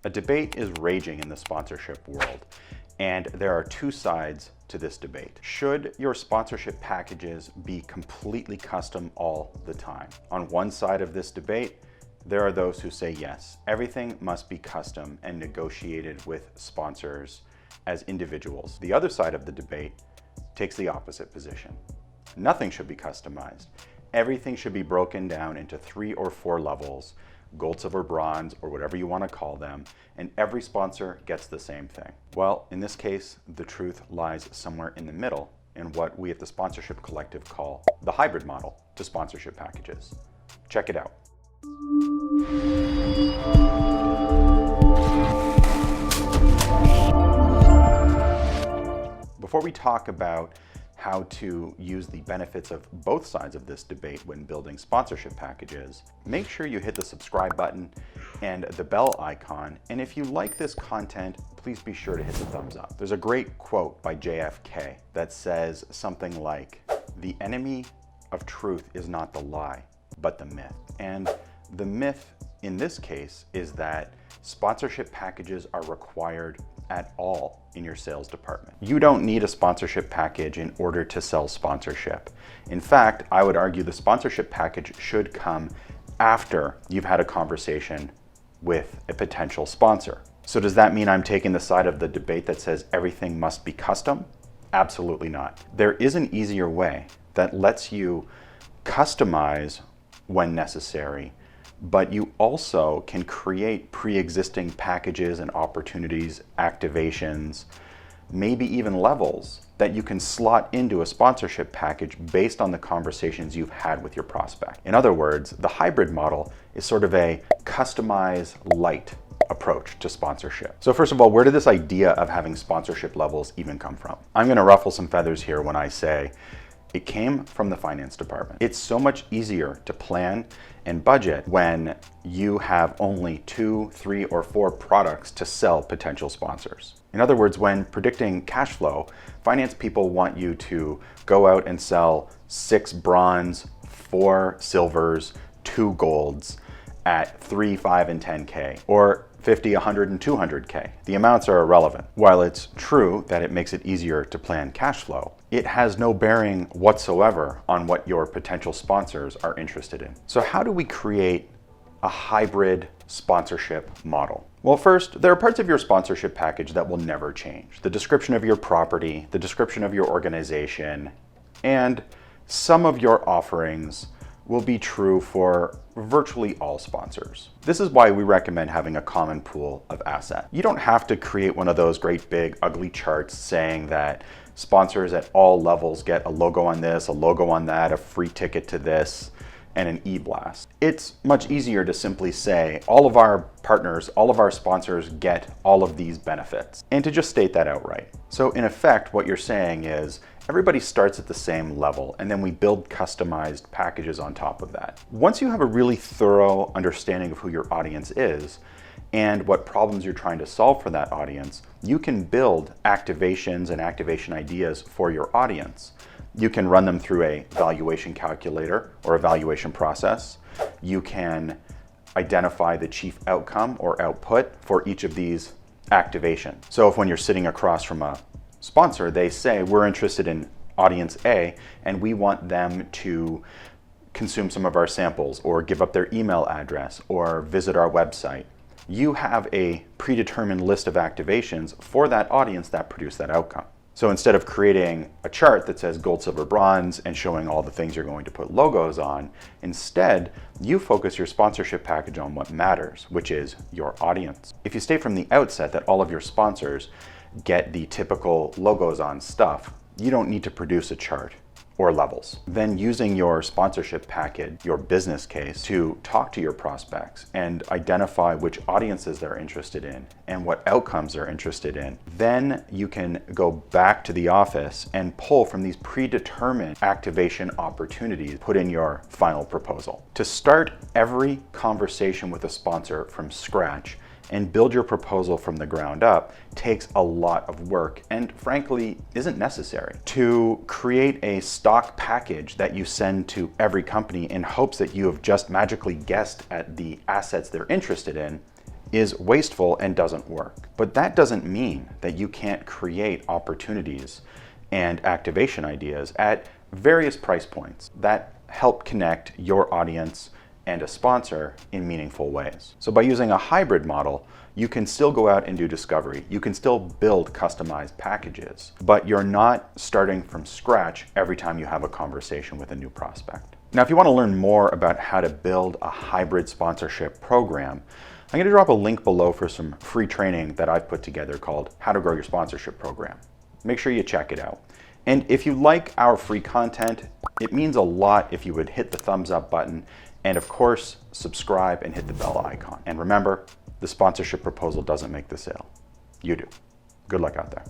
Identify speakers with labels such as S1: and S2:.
S1: A debate is raging in the sponsorship world, and there are two sides to this debate. Should your sponsorship packages be completely custom all the time? On one side of this debate, there are those who say yes, everything must be custom and negotiated with sponsors as individuals. The other side of the debate takes the opposite position. Nothing should be customized. Everything should be broken down into 3 or 4 levels, gold, silver, bronze, or whatever you want to call them, and every sponsor gets the same thing. Well, in this case, the truth lies somewhere in the middle in what we at the Sponsorship Collective call the hybrid model to sponsorship packages. Check it out. Before we talk about how to use the benefits of both sides of this debate when building sponsorship packages, make sure you hit the subscribe button and the bell icon. And if you like this content, please be sure to hit the thumbs up. There's a great quote by JFK that says something like, "The enemy of truth is not the lie, but the myth." And the myth in this case is that sponsorship packages are required at all in your sales department. You don't need a sponsorship package in order to sell sponsorship. In fact, I would argue the sponsorship package should come after you've had a conversation with a potential sponsor. So does that mean I'm taking the side of the debate that says everything must be custom? Absolutely not. There is an easier way that lets you customize when necessary, but you also can create pre-existing packages and opportunities, activations, maybe even levels that you can slot into a sponsorship package based on the conversations you've had with your prospect. In other words, the hybrid model is sort of a customize light approach to sponsorship. So first of all, where did this idea of having sponsorship levels even come from? I'm going to ruffle some feathers here when I say it came from the finance department. It's so much easier to plan and budget when you have only 2, 3, or 4 products to sell potential sponsors. In other words, when predicting cash flow, finance people want you to go out and sell 6 bronze, 4 silvers, 2 golds at 3, 5, and 10K, or 50, 100, and 200K. The amounts are irrelevant. While it's true that it makes it easier to plan cash flow, it has no bearing whatsoever on what your potential sponsors are interested in. So how do we create a hybrid sponsorship model? Well, first, there are parts of your sponsorship package that will never change. The description of your property, the description of your organization, and some of your offerings will be true for virtually all sponsors. This is why we recommend having a common pool of assets. You don't have to create one of those great big ugly charts saying that sponsors at all levels get a logo on this, a logo on that, a free ticket to this, and an e-blast. It's much easier to simply say all of our partners, all of our sponsors get all of these benefits, and to just state that outright. So in effect, what you're saying is everybody starts at the same level, and then we build customized packages on top of that. Once you have a really thorough understanding of who your audience is and what problems you're trying to solve for that audience, you can build activations and activation ideas for your audience. You can run them through a valuation calculator or evaluation process. You can identify the chief outcome or output for each of these activations. So if when you're sitting across from a sponsor, they say, we're interested in audience A, and we want them to consume some of our samples or give up their email address or visit our website. You have a predetermined list of activations for that audience that produce that outcome. So instead of creating a chart that says gold, silver, bronze and showing all the things you're going to put logos on, instead, you focus your sponsorship package on what matters, which is your audience. If you state from the outset that all of your sponsors get the typical logos on stuff, you don't need to produce a chart or levels. Then using your sponsorship package, your business case, to talk to your prospects and identify which audiences they're interested in and what outcomes they're interested in. Then you can go back to the office and pull from these predetermined activation opportunities, put in your final proposal. To start every conversation with a sponsor from scratch and build your proposal from the ground up takes a lot of work and frankly isn't necessary. To create a stock package that you send to every company in hopes that you have just magically guessed at the assets they're interested in is wasteful and doesn't work. But that doesn't mean that you can't create opportunities and activation ideas at various price points that help connect your audience and a sponsor in meaningful ways. So by using a hybrid model, you can still go out and do discovery. You can still build customized packages, but you're not starting from scratch every time you have a conversation with a new prospect. Now, if you want to learn more about how to build a hybrid sponsorship program, I'm going to drop a link below for some free training that I've put together called How to Grow Your Sponsorship Program. Make sure you check it out. And if you like our free content, it means a lot if you would hit the thumbs up button and of course, subscribe and hit the bell icon. And remember, the sponsorship proposal doesn't make the sale. You do. Good luck out there.